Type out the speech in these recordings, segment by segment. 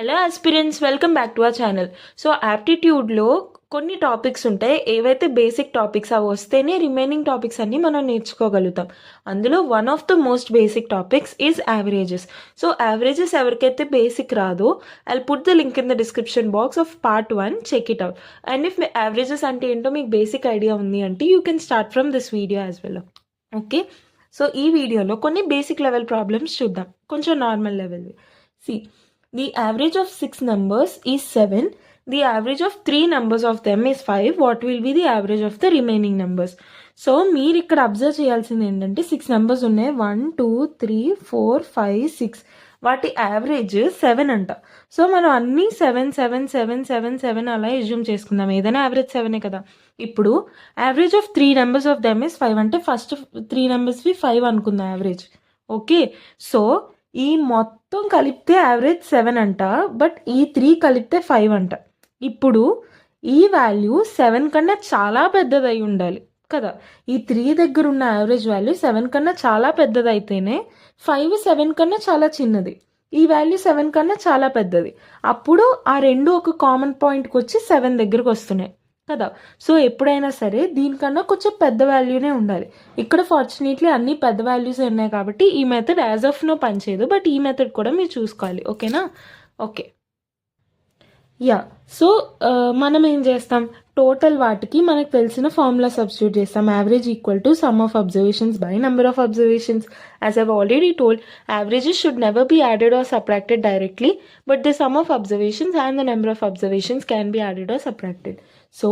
Hello aspirants, welcome back to our channel. So యాప్టిట్యూడ్లో కొన్ని topics ఉంటాయి. ఏవైతే బేసిక్ టాపిక్స్ అవి వస్తేనే రిమైనింగ్ టాపిక్స్ అన్నీ మనం నేర్చుకోగలుగుతాం. అందులో one of the most basic topics is averages. So averages ఎవరికైతే బేసిక్ రాదో I put the link in the description box of part 1, check it out. And if averages అంటే ఏంటో మీకు బేసిక్ ఐడియా ఉంది అంటే you can start from this video as well. Okay, so ఈ వీడియోలో కొన్ని బేసిక్ లెవెల్ ప్రాబ్లమ్స్ చూద్దాం, కొంచెం నార్మల్ లెవెల్వి. See, the average of 6 numbers is 7. The average of 3 numbers of them is 5. What will be the average of the remaining numbers? So మీరు ఇక్కడ observe చేయాల్సింది ఏంటంటే 6 నెంబర్స్ ఉన్నాయి. 1 2 3 4 5 6. వాటి యావరేజ్ 7 అంట. సో మనం అన్నీ 7 7 7 7 7 అలా ఎజ్యూమ్ చేసుకుందాం. ఏదైనా యావరేజ్ 7 కదా. ఇప్పుడు average of 3 numbers of them is 5 అంటే ఫస్ట్ 3 నెంబర్స్వి 5 అనుకుందాం యావరేజ్. ఓకే, సో ఈ మొత్తం కలిపితే యావరేజ్ 7 అంట, బట్ ఈ 3 కలిపితే 5 అంట. ఇప్పుడు ఈ వాల్యూ 7 కన్నా చాలా పెద్దదై ఉండాలి కదా. ఈ 3 దగ్గర ఉన్న యావరేజ్ వాల్యూ 7 కన్నా చాలా పెద్దదైతేనే 5 7 కన్నా చాలా చిన్నది, ఈ వాల్యూ 7 కన్నా చాలా పెద్దది. అప్పుడు ఆ రెండు ఒక కామన్ పాయింట్కి వచ్చి 7 దగ్గరకు వస్తున్నాయి కదా. సో ఎప్పుడైనా సరే దీనికన్నా కొంచెం పెద్ద వాల్యూనే ఉండాలి. ఇక్కడ ఫార్చునేట్లీ అన్ని పెద్ద వాల్యూస్ ఉన్నాయి కాబట్టి ఈ మెథడ్ యాజ్ ఆఫ్ నో పనిచేయదు, బట్ ఈ మెథడ్ కూడా మీరు చూసుకోవాలి. ఓకేనా? Okay, yeah. సో మనం ఏం చేస్తాం, టోటల్ వాటికి మనకు తెలిసిన ఫార్ములా సబ్స్టిట్యూట్ చేస్తాం. Average equal to some of observations by number of observations. As I've already told, averages should never be added or subtracted directly, but the sum of observations and the number of observations can be added or subtracted. So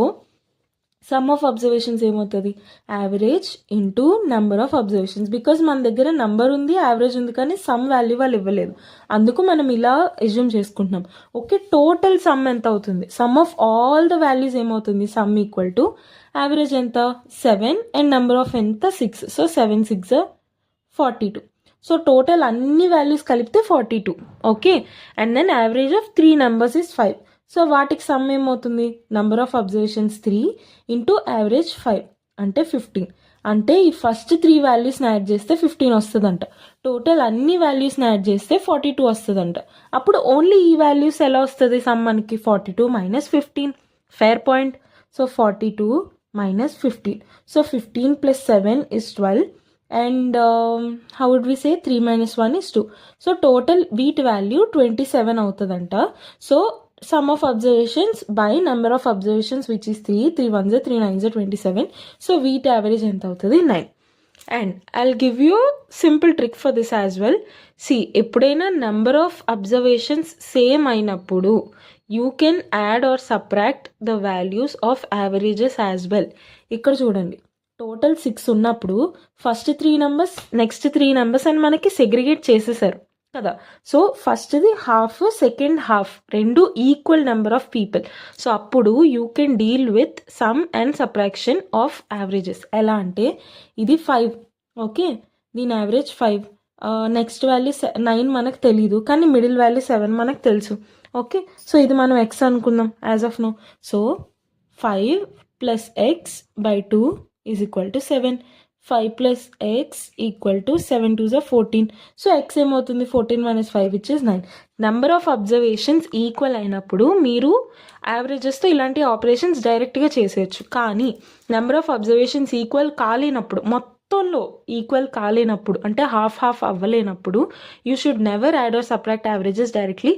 sum of observations ఏమవుతుంది, average into number of observations. Because మన దగ్గర number ఉంది, average ఉంది, కానీ some value వాళ్ళు ఇవ్వలేదు, అందుకు మనం ఇలా ఎజ్యూమ్ చేసుకుంటున్నాం. ఓకే, టోటల్ సమ్ ఎంత అవుతుంది, sum of all the values ఏమవుతుంది, సమ్ ఈక్వల్ టు యావరేజ్ ఎంత 7 అండ్ నెంబర్ ఆఫ్ ఎంత 6. సో 7 6 42. సో టోటల్ అన్ని వాల్యూస్ కలిపితే 42. Okay, and then average of 3 numbers is 5. So వాటికి సమ్ ఏమవుతుంది, number of observations 3 into average 5 అంటే 15. అంటే ఈ ఫస్ట్ 3 వాల్యూస్ని యాడ్ చేస్తే 15 వస్తుందంట. టోటల్ అన్ని వాల్యూస్ని యాడ్ చేస్తే 42 వస్తుందంట. అప్పుడు ఓన్లీ ఈ వాల్యూస్ ఎలా వస్తుంది సమ్ మనకి, 42 minus 15. Fair point. So 42 minus 15. So 15 plus 7 is 12. And how would we say 3 minus 1 is 2. So total wheat value 27 అవుతుందంట. So sum of observations by number of observations which is 3. 3 1s are 3 9s are 27. So wheat average ఎంత అవుతుంది, 9. And I'll give you simple trick for this as well. See, ఎప్పుడైనా number of observations same అయినప్పుడు you can add or subtract the values of averages as well. ఇక్కడ చూడండి, total 6 ఉన్నప్పుడు first 3 numbers next 3 numbers అని మనకి segregate చేసేసారు కదా. So ఫస్ట్ది హాఫ్, సెకండ్ హాఫ్ రెండు equal number of people. So అప్పుడు you can deal with sum and subtraction of averages. ఎలా అంటే ఇది 5, ఓకే, దీని యావరేజ్ 5, నెక్స్ట్ వాల్యూ 9 మనకు తెలీదు, కానీ మిడిల్ వాల్యూ 7 మనకు తెలుసు. ఓకే, సో ఇది మనం ఎక్స్ అనుకుందాం as of now. So 5 plus x by 2 is equal to 7. 5 plus x equal to 7 2s are 14. So x ఏమవుతుంది, 14 minus 5 which is 9. Number of observations equal అయినప్పుడు మీరు యావరేజెస్తో ఇలాంటి ఆపరేషన్స్ డైరెక్ట్గా చేసేయచ్చు. కానీ నెంబర్ ఆఫ్ అబ్జర్వేషన్స్ ఈక్వల్ కాలేనప్పుడు, మొత్తంలో ఈక్వల్ కాలేనప్పుడు, అంటే హాఫ్ హాఫ్ అవ్వలేనప్పుడు you should never add or subtract averages directly.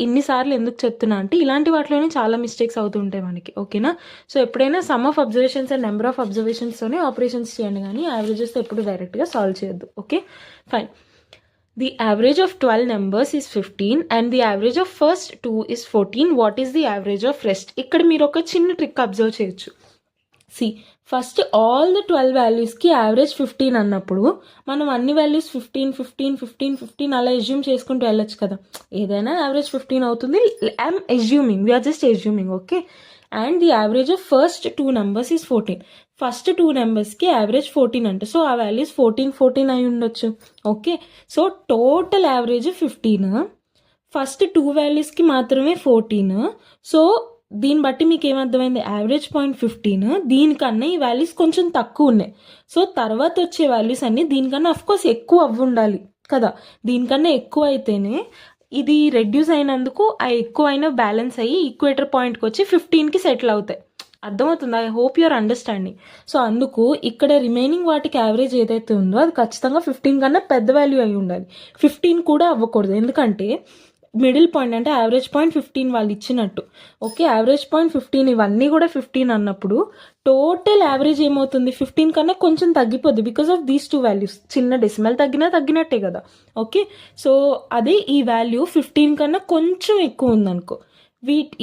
ఇన్నిసార్లు ఎందుకు చెప్తున్నా అంటే ఇలాంటి వాటిలోనే చాలా మిస్టేక్స్ అవుతూ ఉంటాయి మనకి. ఓకేనా? సో ఎప్పుడైనా sum of observations and number of అబ్జర్వేషన్స్తోనే ఆపరేషన్స్ చేయండి, కానీ యావరేజెస్తో ఎప్పుడు డైరెక్ట్గా సాల్వ్ చేయొద్దు. Okay, fine. The average of 12 numbers is 15 and the average of first 2 is 14. What is the average of rest? ఇక్కడ మీరు ఒక చిన్న ట్రిక్ అబ్జర్వ్ చేయొచ్చు. సి, ఫస్ట్ ఆల్ ద 12 వాల్యూస్కి యావరేజ్ 15 అన్నప్పుడు మనం అన్ని వాల్యూస్ 15 15 15 15 అలా ఎజ్యూమ్ చేసుకుంటూ వెళ్ళొచ్చు కదా. ఏదైనా యావరేజ్ 15 అవుతుంది. I'm assuming, we're just assuming. Okay, and the average of first 2 numbers is 14. First 2 నెంబర్స్కి యావరేజ్ 14 అంట. సో ఆ వాల్యూస్ 14 14 అయి ఉండొచ్చు. Okay, so total average 15, first 2 వాల్యూస్కి మాత్రమే 14. సో దీన్ని బట్టి మీకు ఏమర్థమైంది, యావరేజ్ పాయింట్ 15, దీనికన్నా ఈ వాల్యూస్ కొంచెం తక్కువ ఉన్నాయి. సో తర్వాత వచ్చే వాల్యూస్ అన్నీ దీనికన్నా అఫ్కోర్స్ ఎక్కువ అవ్వ ఉండాలి కదా. దీనికన్నా ఎక్కువ అయితేనే ఇది రెడ్యూస్ అయినందుకు ఆ ఎక్కువైన బ్యాలెన్స్ అయ్యి ఈక్వేటర్ పాయింట్కి వచ్చి 15కి సెటిల్ అవుతాయి. అర్థమవుతుంది. I hope your understanding. So అందుకు ఇక్కడ రిమైనింగ్ వాటికి యావరేజ్ ఏదైతే ఉందో అది ఖచ్చితంగా 15 కన్నా పెద్ద వాల్యూ అయి ఉండాలి. 15 కూడా అవ్వకూడదు, ఎందుకంటే మిడిల్ పాయింట్ అంటే యావరేజ్ పాయింట్ 15 వాళ్ళు ఇచ్చినట్టు. ఓకే, యావరేజ్ పాయింట్ 15, ఇవన్నీ కూడా 15 అన్నప్పుడు టోటల్ యావరేజ్ ఏమవుతుంది, 15 కన్నా కొంచెం తగ్గిపోద్ది బికాస్ ఆఫ్ దీస్ 2 వాల్యూస్. చిన్న డెసిమల్ తగ్గినా తగ్గినట్టే కదా. ఓకే, సో అదే ఈ వాల్యూ 15 కన్నా కొంచెం ఎక్కువ ఉందనుకో,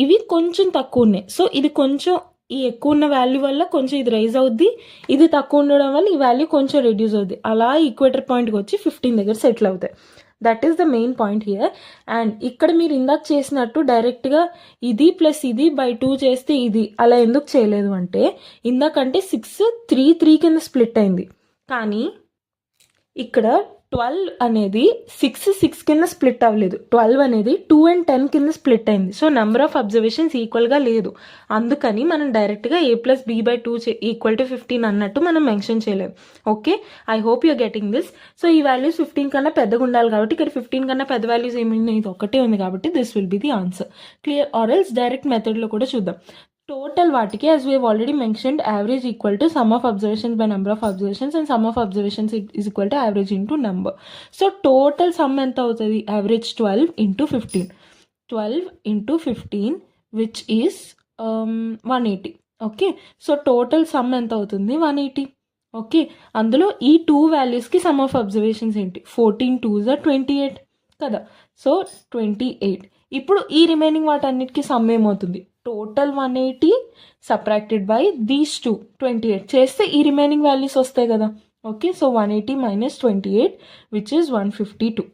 ఇవి కొంచెం తక్కువ ఉన్నాయి. సో ఇది కొంచెం ఈ ఎక్కువ ఉన్న వాల్యూ వల్ల కొంచెం ఇది రైజ్ అవుద్ది, ఇది తక్కువ ఉండడం వల్ల ఈ వాల్యూ కొంచెం రెడ్యూస్ అవుద్ది. అలా ఈక్వేటర్ పాయింట్కి వచ్చి 15 దగ్గర సెటిల్ అవుతాయి. That is the main point here. And ఇక్కడ మీరు ఇందాక చేసినట్టు డైరెక్ట్గా ఇది ప్లస్ ఇది బై 2 చేస్తే ఇది అలా ఎందుకు చేయలేదు అంటే, ఇందాకంటే 6 3 కింద స్ప్లిట్ అయింది, కానీ ఇక్కడ 12 అనేది 6 కింద స్ప్లిట్ అవ్వలేదు. 12 అనేది 2 and 10 కింద స్ప్లిట్ అయింది. సో నెంబర్ ఆఫ్ అబ్జర్వేషన్స్ ఈక్వల్గా లేదు. అందుకని మనం డైరెక్ట్గా a+b/2 = 15 అన్నట్టు మనం మెన్షన్ చేయలేము. Okay, I hope you're getting this. So ఈ వాల్యూస్ 15 కన్నా పెద్దగా ఉండాలి కాబట్టి ఇక్కడ 15 కన్నా పెద్ద వాల్యూస్ ఏమైనా ఇది ఒకటే ఉంది కాబట్టి this will be the answer. Clear? Or else direct మెథడ్లో కూడా చూద్దాం. టోటల్ వాటికి as we already mentioned average equal to some of observations by number of observations and some of observations is equal to average into number. So total sum ఎంత అవుతుంది, average 12 × 15. 12 × 15 which is 180. Okay, so total sum ఎంత అవుతుంది, 180. Okay, అందులో ఈ 2 వాల్యూస్కి some of observations ఏంటి, 14 2s are 28 కదా. So 28. ఇప్పుడు ఈ రిమైనింగ్ వాటన్నిటికీ సమ్ ఏమవుతుంది, టోటల్ 180 సబ్ట్రాక్టెడ్ బై దీస్ 2 28 చేస్తే ఈ రిమైనింగ్ వాల్యూస్ వస్తాయి కదా. Okay, so 180 - 28 which is 152.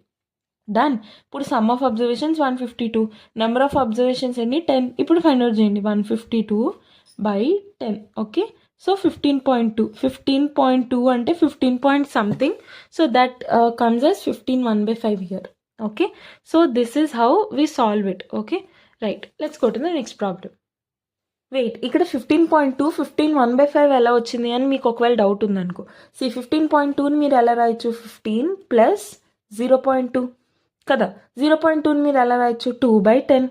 Done. ఇప్పుడు sum of observations 152, number of observations ఎన్ని 10. ఇప్పుడు ఫైండ్ అవుట్ చేయండి, 152/10. Okay, so 15.2. 15.2 అంటే 15 point something. So that comes as 15 1/5 here. Okay, so this is how we solve it. Okay, right, let's go to the next problem. Wait, ఇక్కడ 15.2 15 1/5 ఎలా వచ్చింది అని మీకు ఒకవేళ డౌట్ ఉందనుకో. 15.2ని మీరు ఎలా రాయొచ్చు, 15 + 0.2 కదా. 0.2ని మీరు ఎలా రాయొచ్చు, 2/10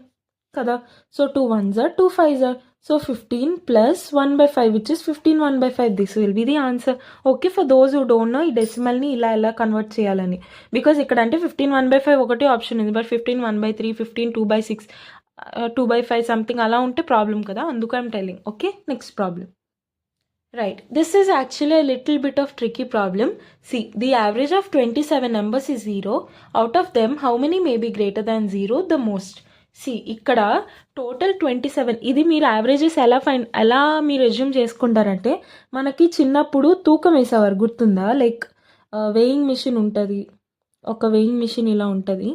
కదా. So 2 1s are 2 5s are. So 15 + 1/5 which is 15 1/5. This will be the answer. Okay, for those who don't know ఈ డెసిమల్ని ఇలా కన్వర్ట్ చేయాలని, బికాస్ ఇక్కడ అంటే 15 1/5 ఒకటే ఆప్షన్ ఉంది, బట్ 15 1/3 15 2/6 2/5 సంథింగ్ అలా ఉంటే ప్రాబ్లం కదా, అందుకు I'm telling. Okay, next problem. Right, this is actually a little bit of tricky problem. See, the average of 27 numbers is 0. Out of them, how many may be greater than 0? The most. See, ఇక్కడ total 27. ఇది మీరు averages ఎలా మీరు assume చేసుకుంటారంటే, మనకి చిన్నప్పుడు తూకం వేసేవారు గుర్తుందా, లైక్ వెయింగ్ మిషన్ ఉంటుంది, ఒక వెయింగ్ మిషన్ ఇలా ఉంటుంది.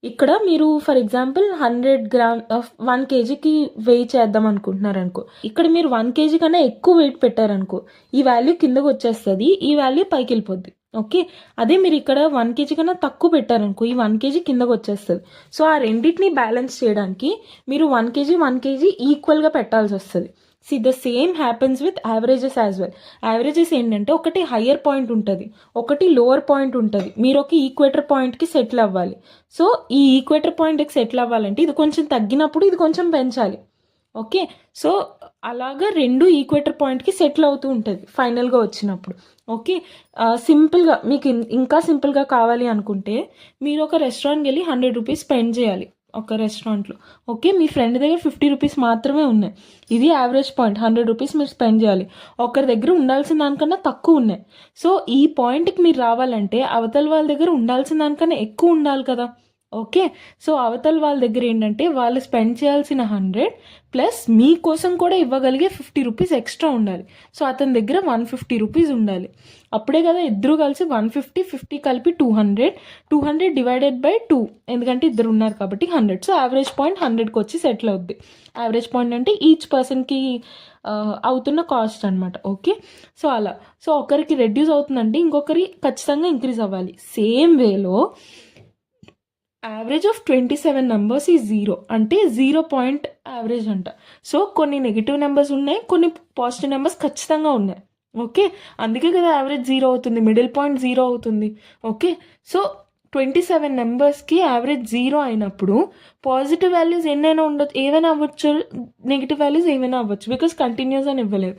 ఇక్కడ మీరు ఫర్ ఎగ్జాంపుల్ 100 గ్రామ్ 1 kgకి వెయి చేద్దాం అనుకుంటున్నారు అనుకో, ఇక్కడ మీరు 1 kg కన్నా ఎక్కువ వెయిట్ పెట్టారనుకో, ఈ వాల్యూ కిందకు వచ్చేస్తుంది, ఈ వాల్యూ పైకి వెళ్ళిపోద్ది. ఓకే, అదే మీరు ఇక్కడ 1 kg కన్నా తక్కువ పెట్టారనుకో, ఈ 1 kg కిందకు వచ్చేస్తుంది. సో ఆ రెండింటిని బ్యాలెన్స్ చేయడానికి మీరు 1 kg ఈక్వల్గా పెట్టాల్సి వస్తుంది. See, the same happens with averages as well. Averages ఏంటంటే ఒకటి హయ్యర్ పాయింట్ ఉంటుంది, ఒకటి లోవర్ పాయింట్ ఉంటుంది. మీరు ఒక ఈక్వేటర్ పాయింట్కి సెటిల్ అవ్వాలి. సో ఈ ఈక్వేటర్ పాయింట్కి సెటిల్ అవ్వాలంటే ఇది కొంచెం తగ్గినప్పుడు ఇది కొంచెం పెంచాలి. ఓకే, సో అలాగా రెండు ఈక్వేటర్ పాయింట్కి సెటిల్ అవుతూ ఉంటుంది ఫైనల్గా వచ్చినప్పుడు. ఓకే, సింపుల్గా మీకు ఇంకా సింపుల్గా కావాలి అనుకుంటే మీరు ఒక రెస్టారెంట్కి వెళ్ళి 100 రూపీస్ స్పెండ్ చేయాలి ఒక రెస్టారెంట్లో. ఓకే, మీ ఫ్రెండ్ దగ్గర 50 రూపీస్ మాత్రమే ఉన్నాయి, ఇది యావరేజ్ పాయింట్. 100 రూపీస్ మీరు స్పెండ్ చేయాలి, ఒకరి దగ్గర ఉండాల్సిన దానికన్నా తక్కువ ఉన్నాయి. సో ఈ పాయింట్కి మీరు రావాలంటే అవతల వాళ్ళ దగ్గర ఉండాల్సిన దానికన్నా ఎక్కువ ఉండాలి కదా. ఓకే, సో అవతల వాళ్ళ దగ్గర ఏంటంటే వాళ్ళు స్పెండ్ చేయాల్సిన 100 ప్లస్ మీకోసం కూడా ఇవ్వగలిగే 50 రూపీస్ ఎక్స్ట్రా ఉండాలి. సో అతని దగ్గర 150 రూపీస్ ఉండాలి. అప్పుడే కదా ఇద్దరు కలిసి 150 50 కలిపి 200 200 డివైడెడ్ బై 2, ఎందుకంటే ఇద్దరు ఉన్నారు కాబట్టి 100. సో యావరేజ్ పాయింట్ 100కి వచ్చి సెటిల్ అవుద్ది. యావరేజ్ పాయింట్ అంటే ఈచ్ పర్సన్కి అవుతున్న కాస్ట్ అనమాట. ఓకే, సో అలా, సో ఒకరికి రెడ్యూస్ అవుతుందంటే ఇంకొకరి ఖచ్చితంగా ఇంక్రీజ్ అవ్వాలి. సేమ్ వేలో యావరేజ్ ఆఫ్ 27 నెంబర్స్ ఈ 0 అంటే 0 పాయింట్ యావరేజ్ అంట. సో కొన్ని నెగిటివ్ నెంబర్స్ ఉన్నాయి, కొన్ని పాజిటివ్ నెంబర్స్ ఖచ్చితంగా ఉన్నాయి. ఓకే, అందుకే కదా యావరేజ్ 0 అవుతుంది, మిడిల్ పాయింట్ 0 అవుతుంది. ఓకే, సో 27 నెంబర్స్కి యావరేజ్ 0 అయినప్పుడు పాజిటివ్ వాల్యూస్ ఎన్నైనా ఉండొచ్చు, ఏవైనా అవ్వచ్చు, నెగిటివ్ వాల్యూస్ ఏమైనా అవ్వచ్చు, బికాస్ కంటిన్యూస్ అని ఇవ్వలేదు.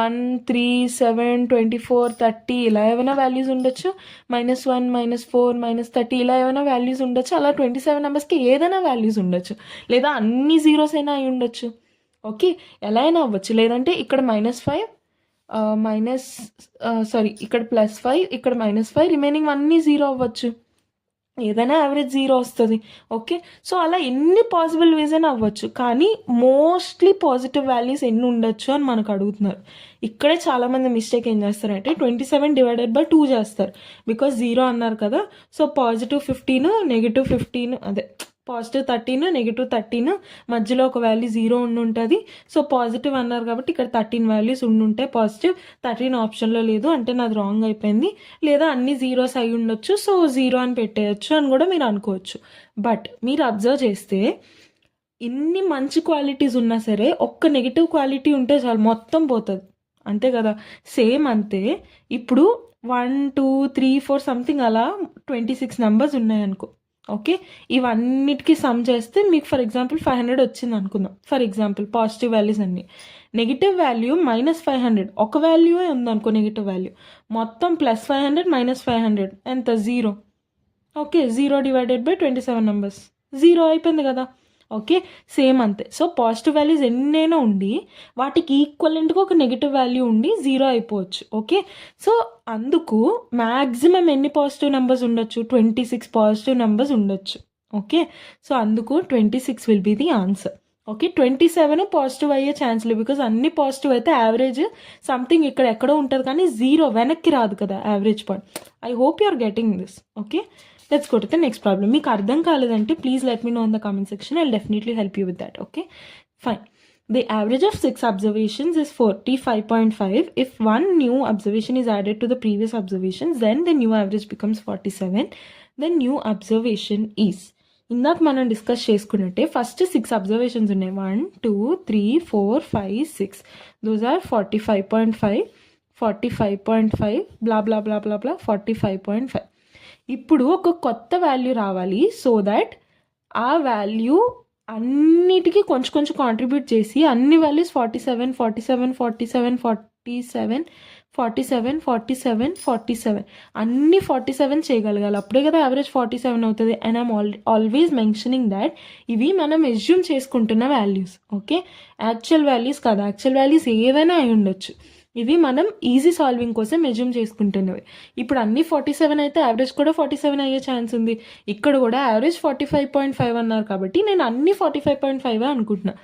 1, 3, 7, 24, 30 ఇలా ఏమైనా వాల్యూస్ ఉండొచ్చు, -1, -4, -30 ఇలా ఏమైనా వాల్యూస్ ఉండొచ్చు. అలా 27 నెంబర్స్కి ఏదైనా వాల్యూస్ ఉండొచ్చు, లేదా అన్ని జీరోస్ అయినా అయి ఉండొచ్చు. ఓకే, ఎలా అయినా అవ్వచ్చు. లేదంటే ఇక్కడ -5 ఇక్కడ +5, ఇక్కడ -5, రిమైనింగ్ అన్నీ 0 అవ్వచ్చు. ఏదైనా యావరేజ్ 0 వస్తుంది. ఓకే, సో అలా ఎన్ని పాసిబుల్ వేస్ అయినా అవ్వచ్చు. కానీ మోస్ట్లీ పాజిటివ్ వాల్యూస్ ఎన్ని ఉండొచ్చు అని మనకు అడుగుతున్నారు. ఇక్కడే చాలామంది మిస్టేక్ ఏం చేస్తారంటే 27/2 చేస్తారు. బికాజ్ 0 అన్నారు కదా, సో +15, -15, అదే +13, -13 మధ్యలో ఒక వాల్యూ 0 ఉంటుంది. సో పాజిటివ్ అన్నారు కాబట్టి ఇక్కడ 13 వాల్యూస్ ఉండుంటాయి పాజిటివ్. 13 ఆప్షన్లో లేదు అంటే నాది రాంగ్ అయిపోయింది, లేదా అన్ని జీరోస్ అయి ఉండొచ్చు, సో 0 అని పెట్టేయచ్చు అని కూడా మీరు అనుకోవచ్చు. బట్ మీరు అబ్జర్వ్ చేస్తే ఇన్ని మంచి క్వాలిటీస్ ఉన్నా సరే ఒక్క నెగిటివ్ క్వాలిటీ ఉంటే చాలు మొత్తం పోతుంది, అంతే కదా. సేమ్ అంతే. ఇప్పుడు 1, 2, 3, 4 సంథింగ్ అలా 26 నెంబర్స్ ఉన్నాయనుకో. ఓకే, ఇవన్నిటికీ సమ్ చేస్తే మీకు ఫర్ ఎగ్జాంపుల్ 500 వచ్చింది అనుకుందాం. ఫర్ ఎగ్జాంపుల్ పాజిటివ్ వాల్యూస్ అన్ని. నెగిటివ్ వాల్యూ -500, ఒక వాల్యూ ఉందనుకో నెగిటివ్ వాల్యూ. మొత్తం +500 -500 ఎంత? 0. ఓకే, 0/27 నెంబర్స్ 0 అయిపోయింది కదా. ఓకే, సేమ్ అంతే. సో పాజిటివ్ వాల్యూస్ ఎన్నైనా ఉండి వాటికి ఈక్వలెంట్గా ఒక నెగిటివ్ వాల్యూ ఉండి 0 అయిపోవచ్చు. ఓకే, సో అందుకు మ్యాక్సిమం ఎన్ని పాజిటివ్ నెంబర్స్ ఉండొచ్చు? 26 పాజిటివ్ నెంబర్స్ ఉండొచ్చు. ఓకే, సో అందుకు 26 will be the answer. Okay, 27 positive అయ్యే ఛాన్స్ లేదు, బికాజ్ అన్ని పాజిటివ్ అయితే యావరేజ్ సంథింగ్ ఇక్కడ ఎక్కడో ఉంటుంది, కానీ 0 వెనక్కి రాదు కదా average point. I hope you are getting this. Okay, let's go to the next problem. మీకు అర్థం కాలేదంటే please let me know in the comment section. I'll definitely help you with that. Okay, fine. The average of 6 observations is 45.5. If one new observation is added to the previous observations, then the new average becomes 47. The new observation is, ఇందాక మనం discuss చేసుకున్నట్టే first 6 observations ఉన్నాయి. 1, 2, 3, 4, 5, 6. Those are 45.5, 45.5, బ్లా బ్లా బ్లా బ్లా బ్లా 45.5. ఇప్పుడు ఒక కొత్త value రావాలి, so that ఆ value అన్నిటికీ కొంచెం కొంచెం కాంట్రిబ్యూట్ చేసి అన్ని వాల్యూస్ 47, 47, 47, 47, 47, 47, 47 అన్ని 47 చేయగలగాలి. అప్పుడే కదా యావరేజ్ 47 అవుతుంది. And I'm always mentioning that ఇవి మనం ఎజ్యూమ్ చేసుకుంటున్న వాల్యూస్. ఓకే, యాక్చువల్ వాల్యూస్ కాదు. యాక్చువల్ వాల్యూస్ ఏదైనా అయి ఉండొచ్చు. ఇవి మనం ఈజీ సాల్వింగ్ కోసం ఎజ్యూమ్ చేసుకుంటున్నవి. ఇప్పుడు అన్ని 47 అయితే యావరేజ్ కూడా 47 అయ్యే ఛాన్స్ ఉంది. ఇక్కడ కూడా యావరేజ్ 45.5 అన్నారు కాబట్టి నేను అన్ని 45.5 అనుకుంటున్నా.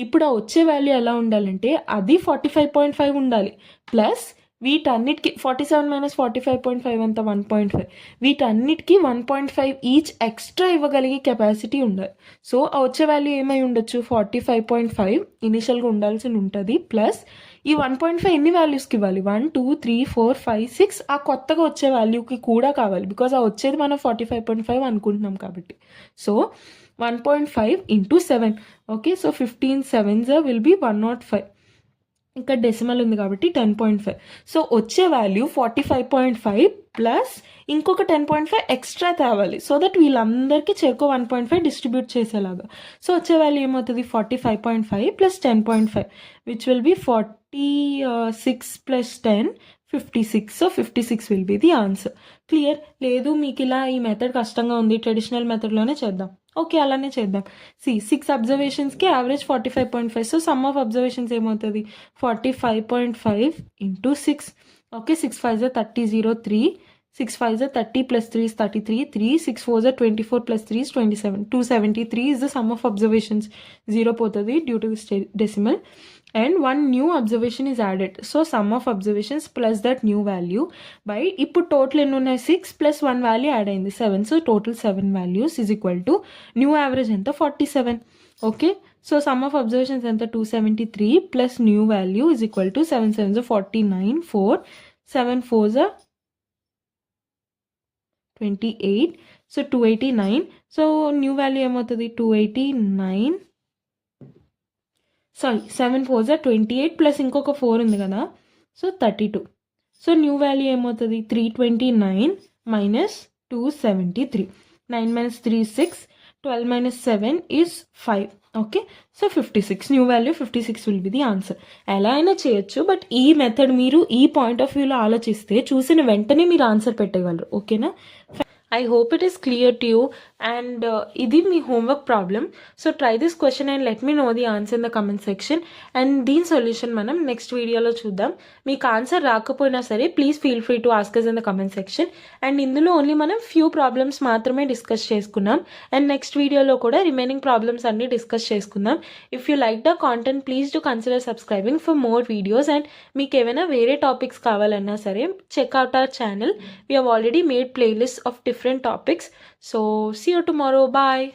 ఇప్పుడు ఆ వచ్చే వాల్యూ ఎలా ఉండాలంటే అది 45.5 ఉండాలి, ప్లస్ వీటన్నిటికీ 47 - 45.5 అంత 1.5. వీటన్నిటికీ 1.5 ఈచ్ ఎక్స్ట్రా ఇవ్వగలిగే కెపాసిటీ ఉండాలి. సో ఆ వచ్చే వాల్యూ ఏమై ఉండొచ్చు? 45.5 ఇనిషియల్గా ఉండాల్సి ఉంటుంది, ప్లస్ ఈ 1.5 ఎన్ని వాల్యూస్కి ఇవ్వాలి? 1, 2, 3, 4, 5, 6 ఆ కొత్తగా వచ్చే వాల్యూకి కూడా కావాలి, బికాజ్ ఆ వచ్చేది మనం 45.5 అనుకుంటున్నాం కాబట్టి. So 1.5 × 7. Okay, so 15 7s will be 105. ఇక్కడ డెసిమల్ ఉంది కాబట్టి 10.5. సో వచ్చే వాల్యూ 45.5 ప్లస్ ఇంకొక 10.5 ఎక్స్ట్రా తేవాలి, సో దట్ వీళ్ళందరికీ చెరుకు 1.5 డిస్ట్రిబ్యూట్ చేసేలాగా. సో వచ్చే వాల్యూ ఏమవుతుంది? 45.5 + 10.5 which will be 46 + 10, 56. So 56 will be the answer. Clear? లేదు మీకు ఇలా ఈ మెథడ్ కష్టంగా ఉంది, ట్రెడిషనల్ మెథడ్లోనే చేద్దాం. ఓకే, అలానే చేద్దాం. 6 అబ్జర్వేషన్స్కి average 45.5. So sum of observations ఏమవుతుంది? 45.5 × 6. Okay, 6 5s 30, 0 3. 6 5s 30 + 3 is 33, 3. 6 4s 24 + 3 is 27. 273 is the sum of observations. 0 పోతుంది due to decimal. And one new observation is added. So sum of observations plus that new value by ఇప్పుడు total ఎన్ని ఉన్నాయి? 6 + 1 value add అయింది 7. So total 7 values is equal to new average ఎంత? 47. Okay, so sum of observations ఎంత? 273 plus new value is equal to 7 7s 49, 4 7 4s 28. So 289. So new value ఏమవుతుంది? 289. Sorry, 7 4s 28 plus ఇంకొక 4 ఉంది కదా, so 32. So new value ఏమవుతుంది? 329 - 273. 9 minus 3 is 6. 12 minus 7 is 5. Okay, so 56. New value 56 will be the answer. ఎలా అయినా చేయొచ్చు, but ఈ method మీరు ఈ పాయింట్ ఆఫ్ వ్యూలో ఆలోచిస్తే చూసిన వెంటనే మీరు ఆన్సర్ పెట్టగలరు. ఓకేనా? I hope it is clear to you, and ఇది మీ homework problem. So try this question and let me know the answer in the comment section, and దీని solution మనం నెక్స్ట్ వీడియోలో చూద్దాం. మీకు ఆన్సర్ రాకపోయినా సరే please feel free to ask us in the comment section, and ఇందులో only మనం few problems మాత్రమే డిస్కస్ చేసుకున్నాం, అండ్ నెక్స్ట్ వీడియోలో కూడా రిమైనింగ్ ప్రాబ్లమ్స్ అన్ని డిస్కస్ చేసుకుందాం. If you like the content please do consider subscribing for more videos, and మీకు ఏమైనా వేరే టాపిక్స్ కావాలన్నా సరే check out our channel. We have already made playlists of different topics. So see you tomorrow. Bye.